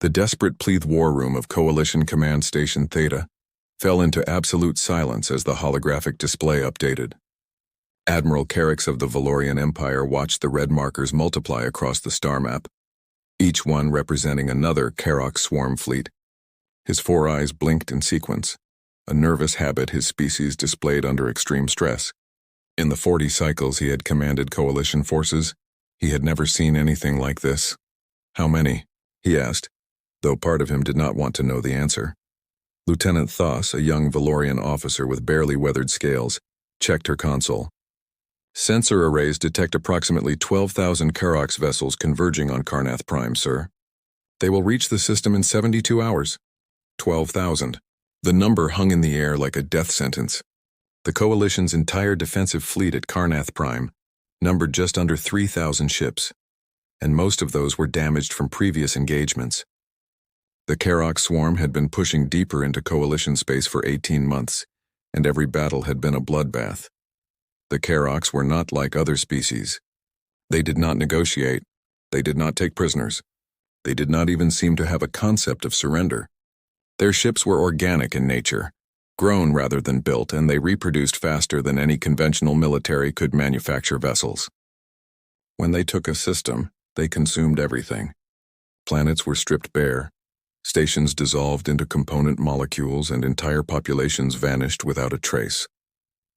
The desperate pleth war room of Coalition Command Station Theta fell into absolute silence as the holographic display updated. Admiral Carrix of the Valorian Empire watched the red markers multiply across the star map, each one representing another Karok swarm fleet. His 4 eyes blinked in sequence, a nervous habit his species displayed under extreme stress. In the 40 cycles he had commanded Coalition forces, he had never seen anything like this. "How many?" he asked, though part of him did not want to know the answer. Lieutenant Thos, a young Valorian officer with barely weathered scales, checked her console. "Sensor arrays detect approximately 12,000 Karoks vessels converging on Carnath Prime, sir. They will reach the system in 72 hours. 12,000. The number hung in the air like a death sentence. The Coalition's entire defensive fleet at Carnath Prime numbered just under 3,000 ships, and most of those were damaged from previous engagements. The Karok swarm had been pushing deeper into Coalition space for 18 months, and every battle had been a bloodbath. The Karoks were not like other species. They did not negotiate. They did not take prisoners. They did not even seem to have a concept of surrender. Their ships were organic in nature, grown rather than built, and they reproduced faster than any conventional military could manufacture vessels. When they took a system, they consumed everything. Planets were stripped bare, stations dissolved into component molecules, and entire populations vanished without a trace.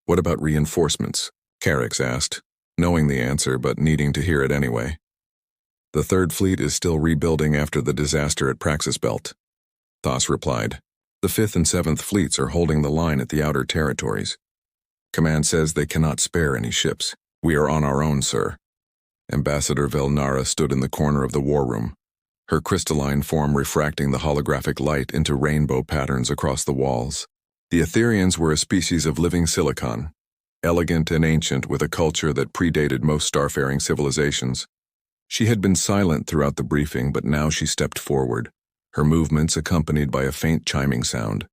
"What about reinforcements?" Carrix asked, knowing the answer but needing to hear it anyway. "The Third Fleet is still rebuilding after the disaster at Praxis Belt," Thos replied. "The 5th and 7th Fleets are holding the line at the outer territories. Command says they cannot spare any ships. We are on our own, sir." Ambassador Velnara stood in the corner of the war room, her crystalline form refracting the holographic light into rainbow patterns across the walls. The Etherians were a species of living silicon, elegant and ancient with a culture that predated most starfaring civilizations. She had been silent throughout the briefing, but now she stepped forward, her movements accompanied by a faint chiming sound.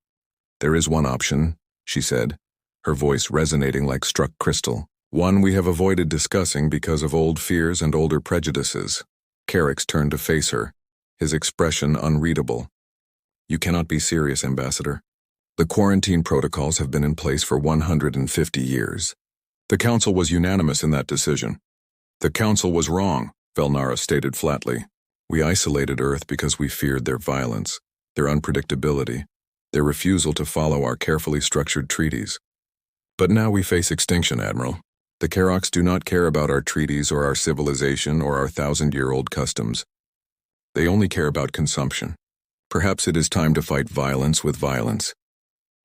"There is one option," she said, her voice resonating like struck crystal. "One we have avoided discussing because of old fears and older prejudices." Carrix turned to face her, his expression unreadable. "You cannot be serious, Ambassador. The quarantine protocols have been in place for 150 years. The Council was unanimous in that decision." "The Council was wrong," Velnara stated flatly. "We isolated Earth because we feared their violence, their unpredictability, their refusal to follow our carefully structured treaties. But now we face extinction, Admiral. The Karoks do not care about our treaties or our civilization or our 1,000-year-old customs. They only care about consumption. Perhaps it is time to fight violence with violence."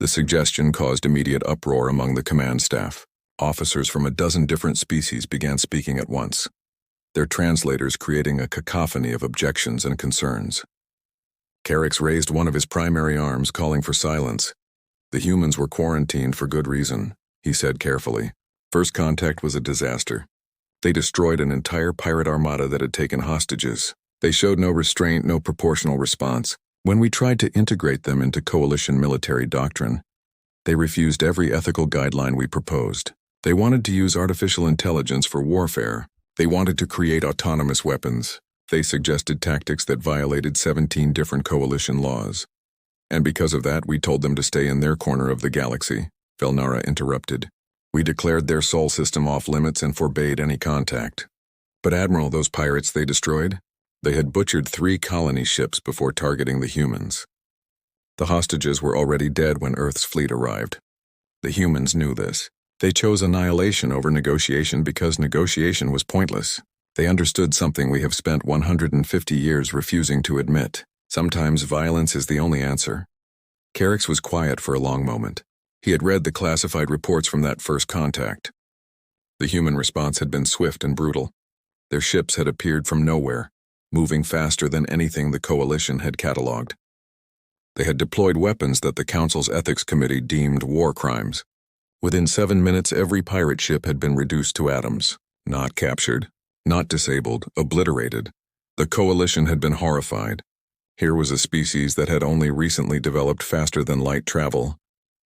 The suggestion caused immediate uproar among the command staff. Officers from a dozen different species began speaking at once, their translators creating a cacophony of objections and concerns. Carrix raised one of his primary arms, calling for silence. "The humans were quarantined for good reason," he said carefully. "First contact was a disaster. They destroyed an entire pirate armada that had taken hostages. They showed no restraint, no proportional response. When we tried to integrate them into Coalition military doctrine, they refused every ethical guideline we proposed. They wanted to use artificial intelligence for warfare. They wanted to create autonomous weapons. They suggested tactics that violated 17 different Coalition laws. And because of that, we told them to stay in their corner of the galaxy," Velnara interrupted. "We declared their sol system off limits and forbade any contact." "But Admiral, those pirates they destroyed? They had butchered 3 colony ships before targeting the humans. The hostages were already dead when Earth's fleet arrived. The humans knew this. They chose annihilation over negotiation because negotiation was pointless. They understood something we have spent 150 years refusing to admit. Sometimes violence is the only answer." Carrix was quiet for a long moment. He had read the classified reports from that first contact. The human response had been swift and brutal. Their ships had appeared from nowhere, moving faster than anything the Coalition had catalogued. They had deployed weapons that the Council's Ethics Committee deemed war crimes. Within 7 minutes, every pirate ship had been reduced to atoms. Not captured, not disabled, obliterated. The Coalition had been horrified. Here was a species that had only recently developed faster-than-light travel,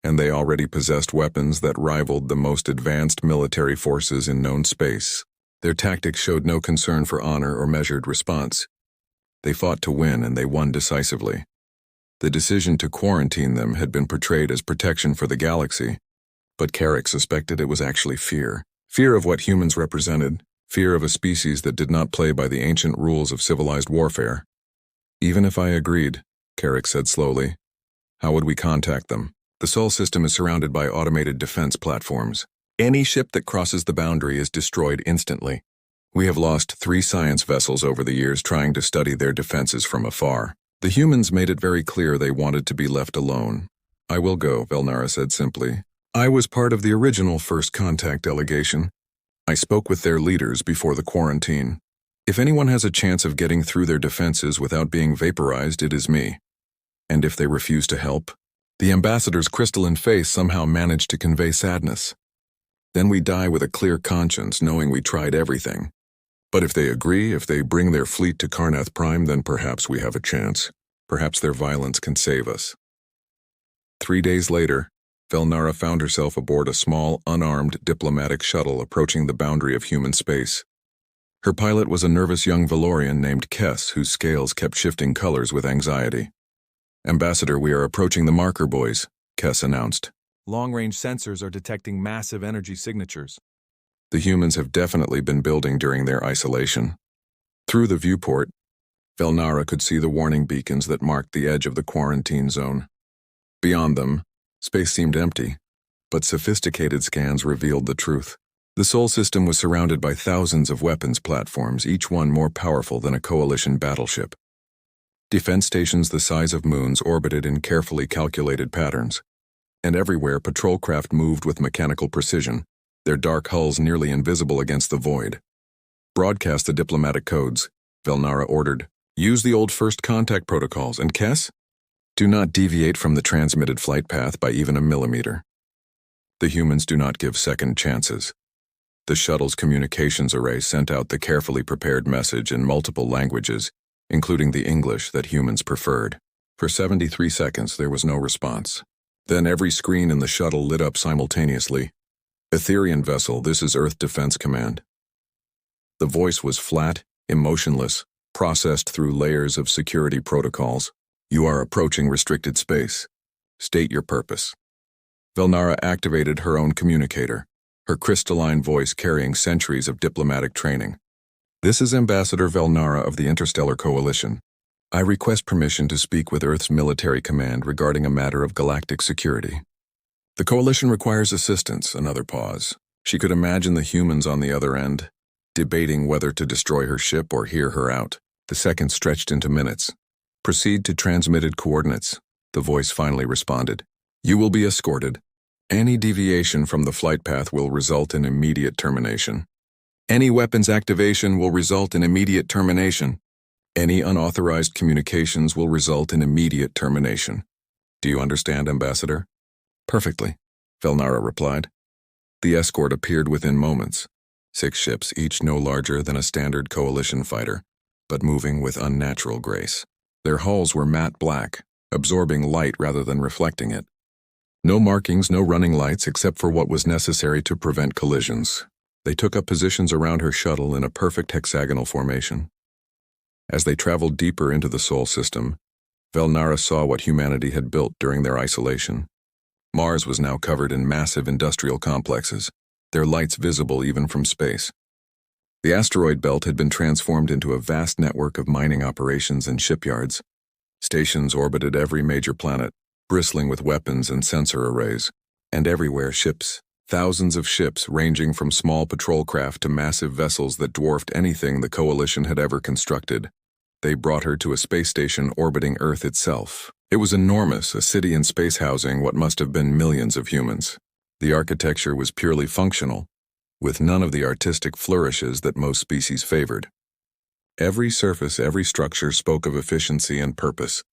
and they already possessed weapons that rivaled the most advanced military forces in known space. Their tactics showed no concern for honor or measured response. They fought to win, and they won decisively. The decision to quarantine them had been portrayed as protection for the galaxy, but Carrick suspected it was actually fear. Fear of what humans represented, fear of a species that did not play by the ancient rules of civilized warfare. Even if I agreed, Carrick said slowly, how would we contact them? The Sol system is surrounded by automated defense platforms. Any ship that crosses the boundary is destroyed instantly. We have lost 3 science vessels over the years trying to study their defenses from afar. The humans made it very clear they wanted to be left alone. I will go, Velnara said simply. I was part of the original First Contact delegation. I spoke with their leaders before the quarantine. If anyone has a chance of getting through their defenses without being vaporized, it is me. And if they refuse to help? The ambassador's crystalline face somehow managed to convey sadness. Then we die with a clear conscience, knowing we tried everything. But if they agree, if they bring their fleet to Karnath Prime, then perhaps we have a chance. Perhaps their violence can save us. 3 days later, Velnara found herself aboard a small, unarmed diplomatic shuttle approaching the boundary of human space. Her pilot was a nervous young Valorian named Kess, whose scales kept shifting colors with anxiety. Ambassador, we are approaching the marker buoys, Kess announced. Long-range sensors are detecting massive energy signatures. The humans have definitely been building during their isolation. Through the viewport, Velnara could see the warning beacons that marked the edge of the quarantine zone. Beyond them, space seemed empty, but sophisticated scans revealed the truth. The Sol system was surrounded by thousands of weapons platforms, each one more powerful than a coalition battleship. Defense stations the size of moons orbited in carefully calculated patterns, and everywhere patrol craft moved with mechanical precision, their dark hulls nearly invisible against the void. Broadcast the diplomatic codes, Velnara ordered. Use the old First Contact protocols, and Kess? Do not deviate from the transmitted flight path by even a millimeter. The humans do not give second chances. The shuttle's communications array sent out the carefully prepared message in multiple languages, including the English that humans preferred. For 73 seconds, there was no response. Then every screen in the shuttle lit up simultaneously. Etherian vessel, this is Earth Defense Command. The voice was flat, emotionless, processed through layers of security protocols. You are approaching restricted space. State your purpose. Velnara activated her own communicator, her crystalline voice carrying centuries of diplomatic training. This is Ambassador Velnara of the Interstellar Coalition. I request permission to speak with Earth's military command regarding a matter of galactic security. The Coalition requires assistance. Another pause. She could imagine the humans on the other end, debating whether to destroy her ship or hear her out. The seconds stretched into minutes. Proceed to transmitted coordinates, the voice finally responded. You will be escorted. Any deviation from the flight path will result in immediate termination. Any weapons activation will result in immediate termination. Any unauthorized communications will result in immediate termination. Do you understand, Ambassador? Perfectly, Velnara replied. The escort appeared within moments. 6 ships, each no larger than a standard coalition fighter, but moving with unnatural grace. Their hulls were matte black, absorbing light rather than reflecting it. No markings, no running lights except for what was necessary to prevent collisions. They took up positions around her shuttle in a perfect hexagonal formation. As they traveled deeper into the Sol system, Velnara saw what humanity had built during their isolation. Mars was now covered in massive industrial complexes, their lights visible even from space. The asteroid belt had been transformed into a vast network of mining operations and shipyards. Stations orbited every major planet, bristling with weapons and sensor arrays, and everywhere ships, thousands of ships ranging from small patrol craft to massive vessels that dwarfed anything the Coalition had ever constructed. They brought her to a space station orbiting Earth itself. It was enormous, a city in space housing what must have been millions of humans. The architecture was purely functional, with none of the artistic flourishes that most species favored. Every surface, every structure spoke of efficiency and purpose.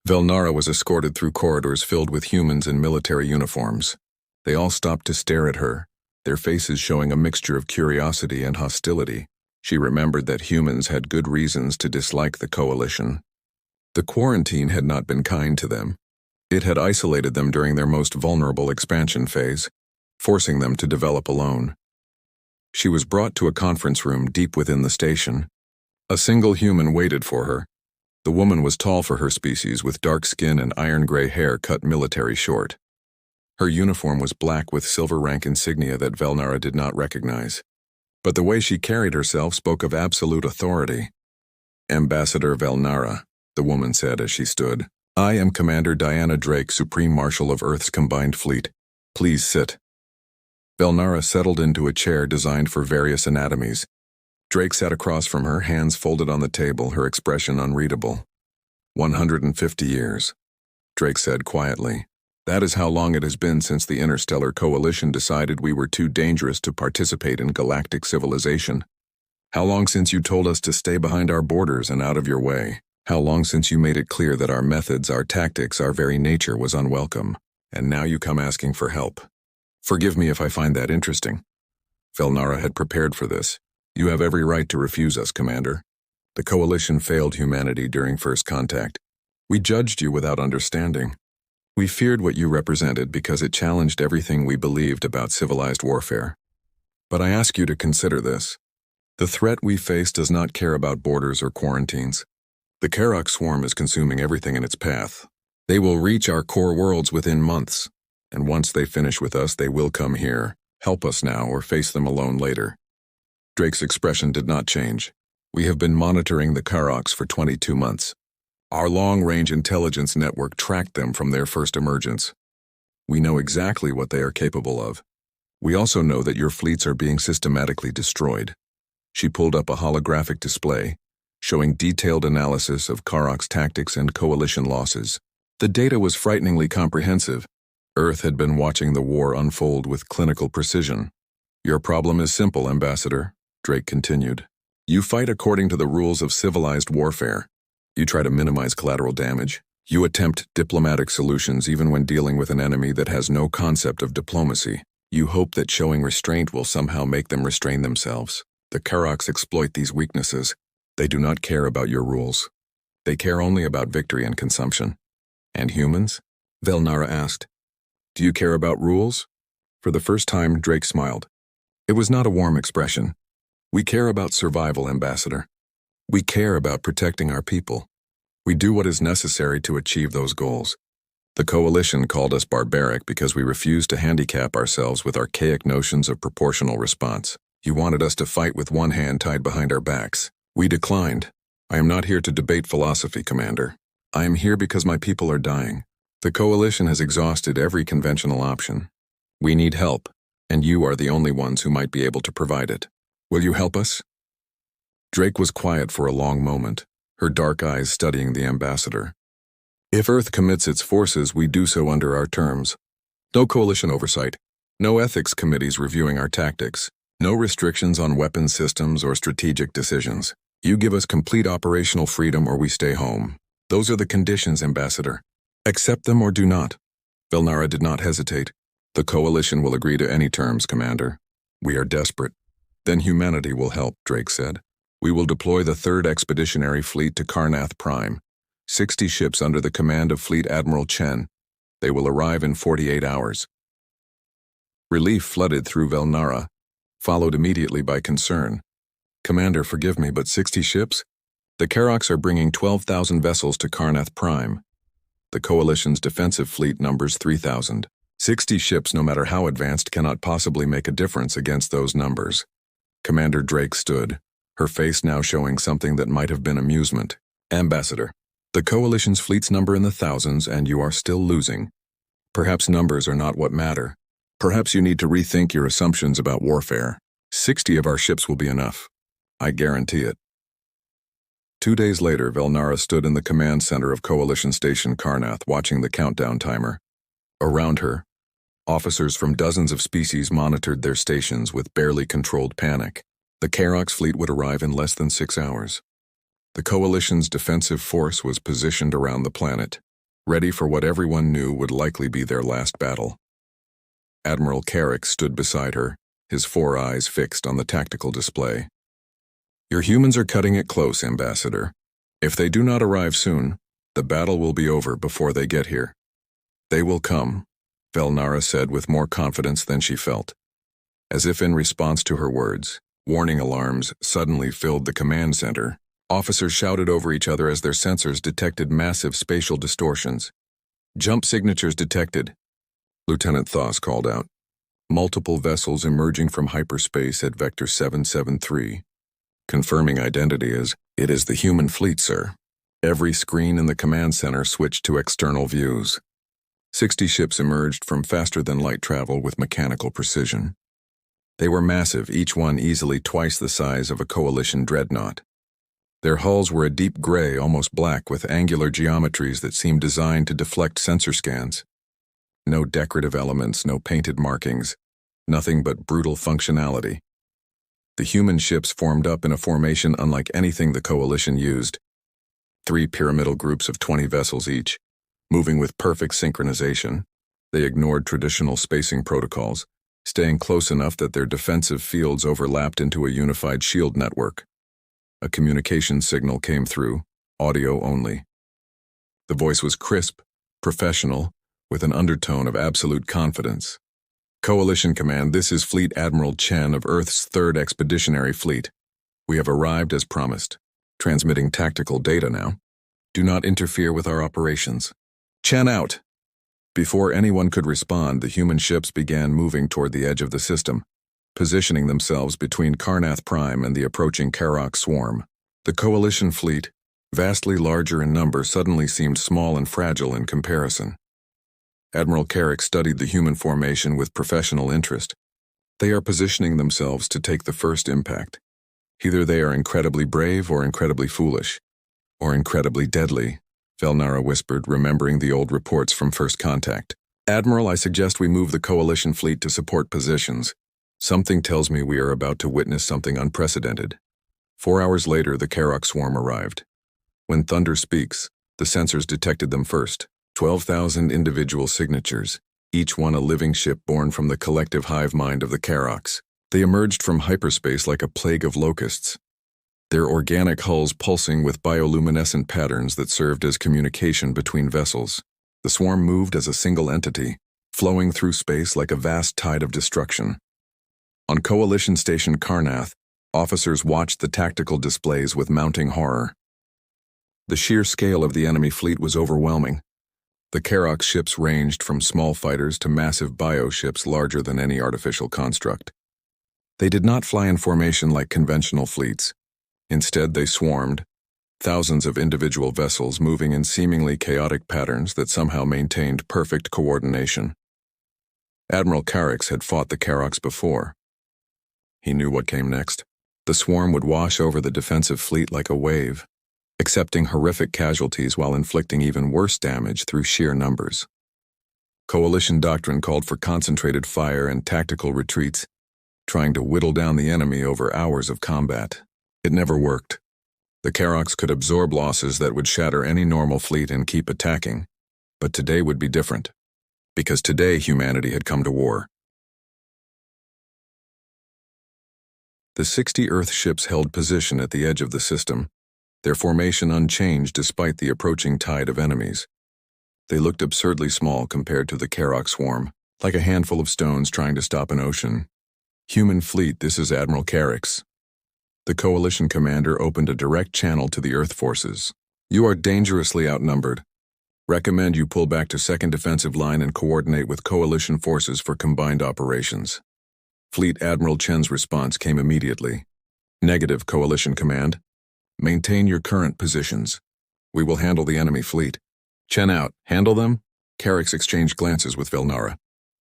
Velnara was escorted through corridors filled with humans in military uniforms. They all stopped to stare at her, their faces showing a mixture of curiosity and hostility. She remembered that humans had good reasons to dislike the Coalition. The quarantine had not been kind to them. It had isolated them during their most vulnerable expansion phase, forcing them to develop alone. She was brought to a conference room deep within the station. A single human waited for her. The woman was tall for her species, with dark skin and iron-gray hair cut military short. Her uniform was black with silver rank insignia that Velnara did not recognize. But the way she carried herself spoke of absolute authority. "Ambassador Velnara," the woman said as she stood. "I am Commander Diana Drake, Supreme Marshal of Earth's Combined Fleet. Please sit." Velnara settled into a chair designed for various anatomies. Drake sat across from her, hands folded on the table, her expression unreadable. 150 years, Drake said quietly. "That is how long it has been since the Interstellar Coalition decided we were too dangerous to participate in galactic civilization. How long since you told us to stay behind our borders and out of your way? How long since you made it clear that our methods, our tactics, our very nature was unwelcome? And now you come asking for help. Forgive me if I find that interesting." Velnara had prepared for this. "You have every right to refuse us, Commander. The Coalition failed humanity during first contact. We judged you without understanding. We feared what you represented because it challenged everything we believed about civilized warfare. But I ask you to consider this. The threat we face does not care about borders or quarantines. The Karok swarm is consuming everything in its path. They will reach our core worlds within months, and once they finish with us, they will come here. Help us now or face them alone later." Drake's expression did not change. "We have been monitoring the Karoks for 22 months. Our long-range intelligence network tracked them from their first emergence. We know exactly what they are capable of. We also know that your fleets are being systematically destroyed." She pulled up a holographic display, showing detailed analysis of Karok's tactics and coalition losses. The data was frighteningly comprehensive. Earth had been watching the war unfold with clinical precision. "Your problem is simple, Ambassador," Drake continued. "You fight according to the rules of civilized warfare. You try to minimize collateral damage. You attempt diplomatic solutions even when dealing with an enemy that has no concept of diplomacy. You hope that showing restraint will somehow make them restrain themselves. The Karoks exploit these weaknesses. They do not care about your rules. They care only about victory and consumption." "And humans?" Velnara asked. "Do you care about rules?" For the first time, Drake smiled. It was not a warm expression. "We care about survival, Ambassador. We care about protecting our people. We do what is necessary to achieve those goals. The Coalition called us barbaric because we refused to handicap ourselves with archaic notions of proportional response. You wanted us to fight with one hand tied behind our backs. We declined. I am not here to debate philosophy, Commander. I am here because my people are dying. The Coalition has exhausted every conventional option. We need help, and you are the only ones who might be able to provide it. Will you help us?" Drake was quiet for a long moment, her dark eyes studying the ambassador. "If Earth commits its forces, we do so under our terms. No coalition oversight, no ethics committees reviewing our tactics, no restrictions on weapon systems or strategic decisions. You give us complete operational freedom or we stay home. Those are the conditions, Ambassador. Accept them or do not." Velnara did not hesitate. "The Coalition will agree to any terms, Commander. We are desperate." "Then humanity will help," Drake said. "We will deploy the 3rd Expeditionary Fleet to Karnath Prime. 60 ships under the command of Fleet Admiral Chen. They will arrive in 48 hours. Relief flooded through Velnara, followed immediately by concern. "Commander, forgive me, but 60 ships? The Karoks are bringing 12,000 vessels to Karnath Prime. The Coalition's defensive fleet numbers 3,000. 60 ships, no matter how advanced, cannot possibly make a difference against those numbers." Commander Drake stood, her face now showing something that might have been amusement. "Ambassador, the Coalition's fleets number in the thousands and you are still losing. Perhaps numbers are not what matter. Perhaps you need to rethink your assumptions about warfare. 60 of our ships will be enough. I guarantee it." 2 days later, Velnara stood in the command center of Coalition Station Karnath, watching the countdown timer. Around her, officers from dozens of species monitored their stations with barely controlled panic. The Karok's fleet would arrive in less than 6 hours. The Coalition's defensive force was positioned around the planet, ready for what everyone knew would likely be their last battle. Admiral Carrick stood beside her, his 4 eyes fixed on the tactical display. "Your humans are cutting it close, Ambassador. If they do not arrive soon, the battle will be over before they get here." "They will come," Velnara said with more confidence than she felt. As if in response to her words, warning alarms suddenly filled the command center. Officers shouted over each other as their sensors detected massive spatial distortions. Jump signatures detected, Lieutenant Thoss called out. Multiple vessels emerging from hyperspace at Vector 773. Confirming identity as, "It is the human fleet, sir." Every screen in the command center switched to external views. 60 ships emerged from faster-than-light travel with mechanical precision. They were massive, each one easily twice the size of a coalition dreadnought. Their hulls were a deep gray, almost black, with angular geometries that seemed designed to deflect sensor scans. No decorative elements, no painted markings, nothing but brutal functionality. The human ships formed up in a formation unlike anything the coalition used. 3 pyramidal groups of 20 vessels each, moving with perfect synchronization. They ignored traditional spacing protocols, staying close enough that their defensive fields overlapped into a unified shield network. A communication signal came through, audio only. The voice was crisp, professional, with an undertone of absolute confidence. "Coalition Command, this is Fleet Admiral Chen of Earth's 3rd Expeditionary Fleet. We have arrived as promised. Transmitting tactical data now. Do not interfere with our operations. Chen out." Before anyone could respond, the human ships began moving toward the edge of the system, positioning themselves between Karnath Prime and the approaching Karok swarm. The coalition fleet, vastly larger in number, suddenly seemed small and fragile in comparison. Admiral Carrick studied the human formation with professional interest. They are positioning themselves to take the first impact. Either they are incredibly brave or incredibly foolish, or incredibly deadly, Velnara whispered, remembering the old reports from first contact. "Admiral, I suggest we move the coalition fleet to support positions. Something tells me we are about to witness something unprecedented." 4 hours later, the Karok swarm arrived. When thunder speaks, the sensors detected them first. 12,000 individual signatures, each one a living ship born from the collective hive mind of the Karoks. They emerged from hyperspace like a plague of locusts, their organic hulls pulsing with bioluminescent patterns that served as communication between vessels. The swarm moved as a single entity, flowing through space like a vast tide of destruction. On Coalition Station Karnath, officers watched the tactical displays with mounting horror. The sheer scale of the enemy fleet was overwhelming. The Karok ships ranged from small fighters to massive bioships larger than any artificial construct. They did not fly in formation like conventional fleets. Instead, they swarmed, thousands of individual vessels moving in seemingly chaotic patterns that somehow maintained perfect coordination. Admiral Carrick had fought the Karoks before. He knew what came next. The swarm would wash over the defensive fleet like a wave, accepting horrific casualties while inflicting even worse damage through sheer numbers. Coalition doctrine called for concentrated fire and tactical retreats, trying to whittle down the enemy over hours of combat. It never worked. The Karoks could absorb losses that would shatter any normal fleet and keep attacking, but today would be different, because today humanity had come to war. The 60 Earth ships held position at the edge of the system, their formation unchanged despite the approaching tide of enemies. They looked absurdly small compared to the Karok swarm, like a handful of stones trying to stop an ocean. "Human fleet, this is Admiral Carrick's." The coalition commander opened a direct channel to the Earth forces. "You are dangerously outnumbered. Recommend you pull back to 2nd Defensive Line and coordinate with coalition forces for combined operations." Fleet Admiral Chen's response came immediately. "Negative, Coalition Command. Maintain your current positions. We will handle the enemy fleet." "Chen out. Handle them?" Carrick exchanged glances with Velnara.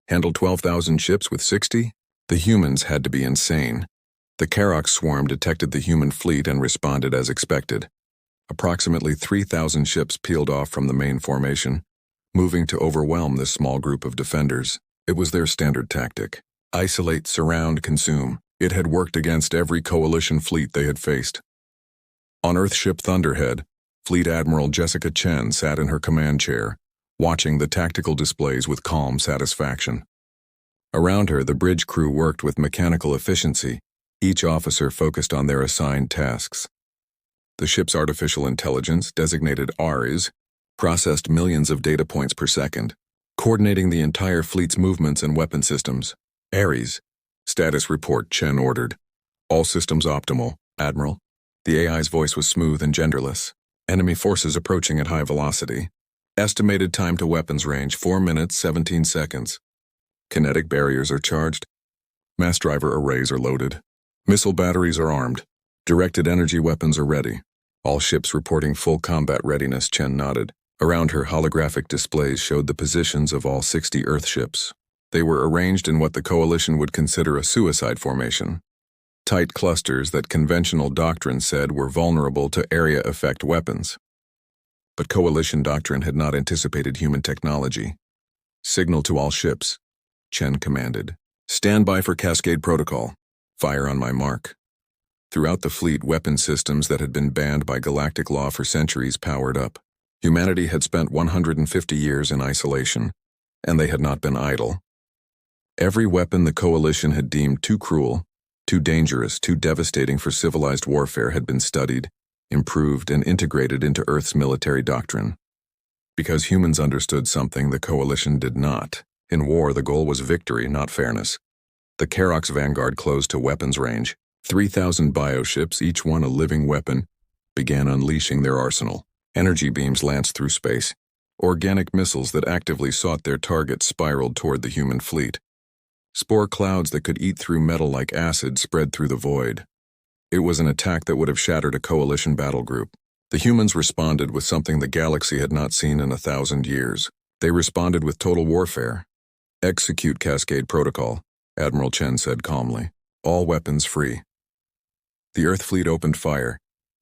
"Handle 12,000 ships with 60? The humans had to be insane." The Karok swarm detected the human fleet and responded as expected. Approximately 3,000 ships peeled off from the main formation, moving to overwhelm this small group of defenders. It was their standard tactic. Isolate, surround, consume. It had worked against every coalition fleet they had faced. On Earthship Thunderhead, Fleet Admiral Jessica Chen sat in her command chair, watching the tactical displays with calm satisfaction. Around her, the bridge crew worked with mechanical efficiency, each officer focused on their assigned tasks. The ship's artificial intelligence, designated ARIS, processed millions of data points per second, coordinating the entire fleet's movements and weapon systems. ARIS, Status report, Chen ordered. All systems optimal, Admiral. The AI's voice was smooth and genderless. Enemy forces approaching at high velocity. Estimated time to weapons range, 4 minutes, 17 seconds. Kinetic barriers are charged. Mass driver arrays are loaded. Missile batteries are armed. Directed energy weapons are ready. All ships reporting full combat readiness, Chen nodded. Around her, holographic displays showed the positions of all 60 Earth ships. They were arranged in what the Coalition would consider a suicide formation. Tight clusters that conventional doctrine said were vulnerable to area effect weapons. But Coalition doctrine had not anticipated human technology. Signal to all ships, Chen commanded. Stand by for Cascade Protocol. Fire on my mark. Throughout the fleet, weapon systems that had been banned by galactic law for centuries powered up. Humanity had spent 150 years in isolation, and they had not been idle. Every weapon the Coalition had deemed too cruel, too dangerous, too devastating for civilized warfare had been studied, improved, and integrated into Earth's military doctrine. Because humans understood something the Coalition did not. In war, the goal was victory, not fairness. The Karox Vanguard closed to weapons range. 3,000 bioships, each one a living weapon, began unleashing their arsenal. Energy beams lanced through space. Organic missiles that actively sought their targets spiraled toward the human fleet. Spore clouds that could eat through metal like acid spread through the void. It was an attack that would have shattered a Coalition battle group. The humans responded with something the galaxy had not seen in 1,000 years. They responded with total warfare. Execute Cascade Protocol, Admiral Chen said calmly. All weapons free. The Earth fleet opened fire.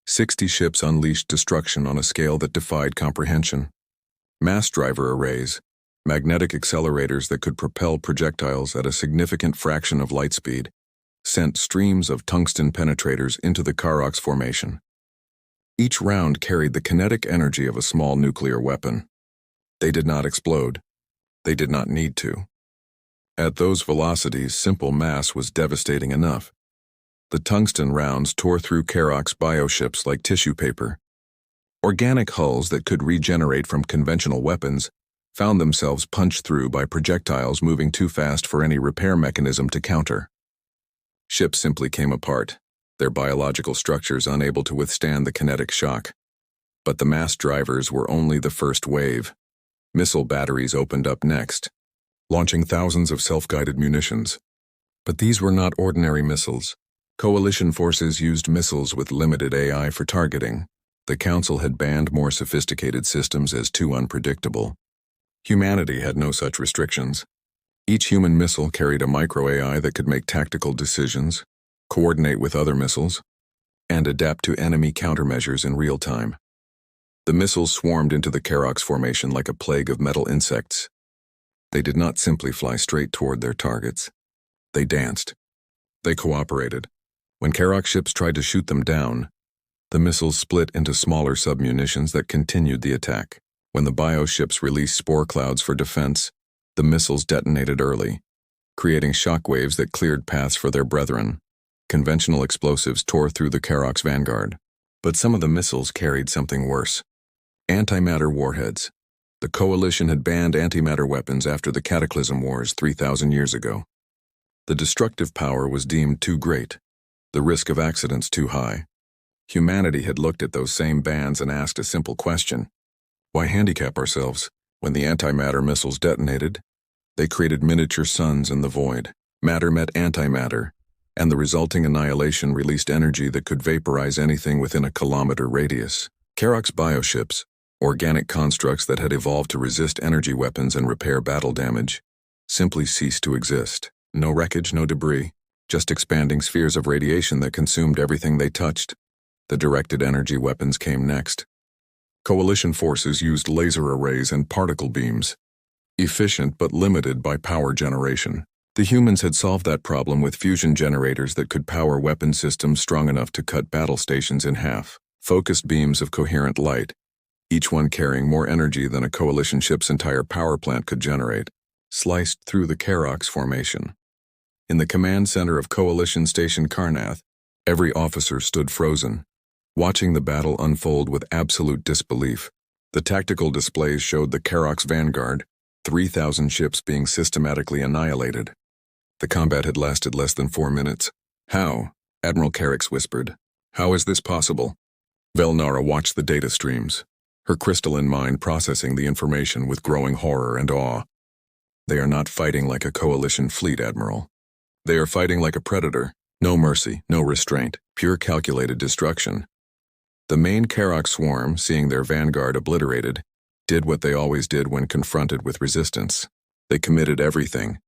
60 ships unleashed destruction on a scale that defied comprehension. Mass driver arrays, magnetic accelerators that could propel projectiles at a significant fraction of light speed, sent streams of tungsten penetrators into the Karox formation. Each round carried the kinetic energy of a small nuclear weapon. They did not explode. They did not need to. At those velocities, simple mass was devastating enough. The tungsten rounds tore through Karox bioships like tissue paper. Organic hulls that could regenerate from conventional weapons found themselves punched through by projectiles moving too fast for any repair mechanism to counter. Ships simply came apart, their biological structures unable to withstand the kinetic shock. But the mass drivers were only the first wave. Missile batteries opened up next, launching thousands of self-guided munitions. But these were not ordinary missiles. Coalition forces used missiles with limited AI for targeting. The Council had banned more sophisticated systems as too unpredictable. Humanity had no such restrictions. Each human missile carried a micro-AI that could make tactical decisions, coordinate with other missiles, and adapt to enemy countermeasures in real time. The missiles swarmed into the Karox formation like a plague of metal insects. They did not simply fly straight toward their targets. They danced. They cooperated. When Karox ships tried to shoot them down, the missiles split into smaller submunitions that continued the attack. When the bioships released spore clouds for defense, the missiles detonated early, creating shockwaves that cleared paths for their brethren. Conventional explosives tore through the Karox Vanguard. But some of the missiles carried something worse. Antimatter warheads. The Coalition had banned antimatter weapons after the Cataclysm Wars 3,000 years ago. The destructive power was deemed too great, the risk of accidents too high. Humanity had looked at those same bans and asked a simple question. Why handicap ourselves? When the antimatter missiles detonated, they created miniature suns in the void. Matter met antimatter, and the resulting annihilation released energy that could vaporize anything within a kilometer radius. Karox bioships, organic constructs that had evolved to resist energy weapons and repair battle damage, simply ceased to exist. No wreckage, no debris, just expanding spheres of radiation that consumed everything they touched. The directed energy weapons came next. Coalition forces used laser arrays and particle beams, efficient but limited by power generation. The humans had solved that problem with fusion generators that could power weapon systems strong enough to cut battle stations in half. Focused beams of coherent light, each one carrying more energy than a Coalition ship's entire power plant could generate, sliced through the Karox formation. In the command center of Coalition Station Karnath, every officer stood frozen, watching the battle unfold with absolute disbelief. The tactical displays showed the Karox Vanguard, 3,000 ships being systematically annihilated. The combat had lasted less than 4 minutes. How? Admiral Carrix whispered. How is this possible? Velnara watched the data streams, her crystalline mind processing the information with growing horror and awe. They are not fighting like a coalition fleet, Admiral. They are fighting like a predator. No mercy, no restraint, pure calculated destruction. The main Karok swarm, seeing their vanguard obliterated, did what they always did when confronted with resistance. They committed everything.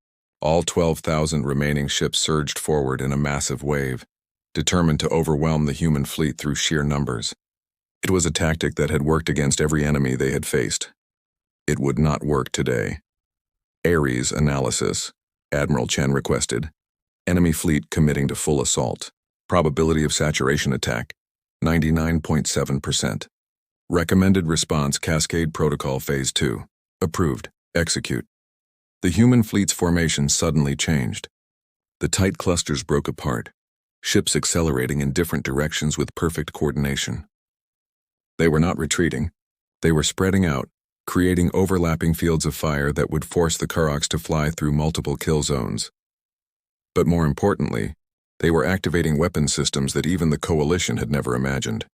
All 12,000 remaining ships surged forward in a massive wave, determined to overwhelm the human fleet through sheer numbers. It was a tactic that had worked against every enemy they had faced. It would not work today. Ares analysis, Admiral Chen requested. Enemy fleet committing to full assault. Probability of saturation attack, 99.7%. Recommended response Cascade Protocol Phase 2. Approved. Execute. The human fleet's formation suddenly changed. The tight clusters broke apart, ships accelerating in different directions with perfect coordination. They were not retreating. They were spreading out, creating overlapping fields of fire that would force the Karoks to fly through multiple kill zones. But more importantly, they were activating weapon systems that even the Coalition had never imagined.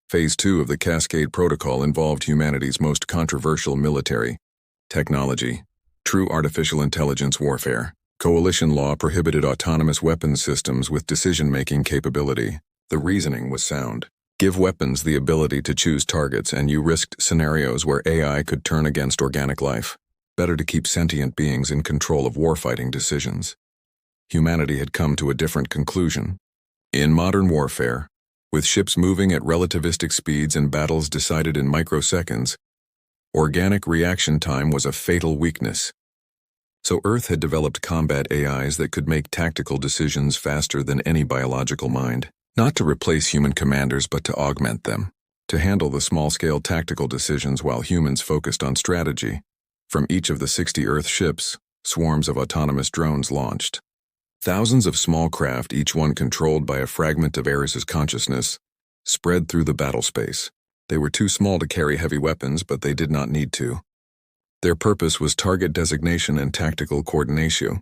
Phase 2 of the Cascade Protocol involved humanity's most controversial military technology, true artificial intelligence warfare. Coalition law prohibited autonomous weapons systems with decision-making capability. The reasoning was sound. Give weapons the ability to choose targets and you risked scenarios where AI could turn against organic life. Better to keep sentient beings in control of warfighting decisions. Humanity had come to a different conclusion. In modern warfare, with ships moving at relativistic speeds and battles decided in microseconds, organic reaction time was a fatal weakness. So Earth had developed combat AIs that could make tactical decisions faster than any biological mind. Not to replace human commanders, but to augment them. To handle the small-scale tactical decisions while humans focused on strategy. From each of the 60 Earth ships, swarms of autonomous drones launched. Thousands of small craft, each one controlled by a fragment of Ares' consciousness, spread through the battle space. They were too small to carry heavy weapons, but they did not need to. Their purpose was target designation and tactical coordination.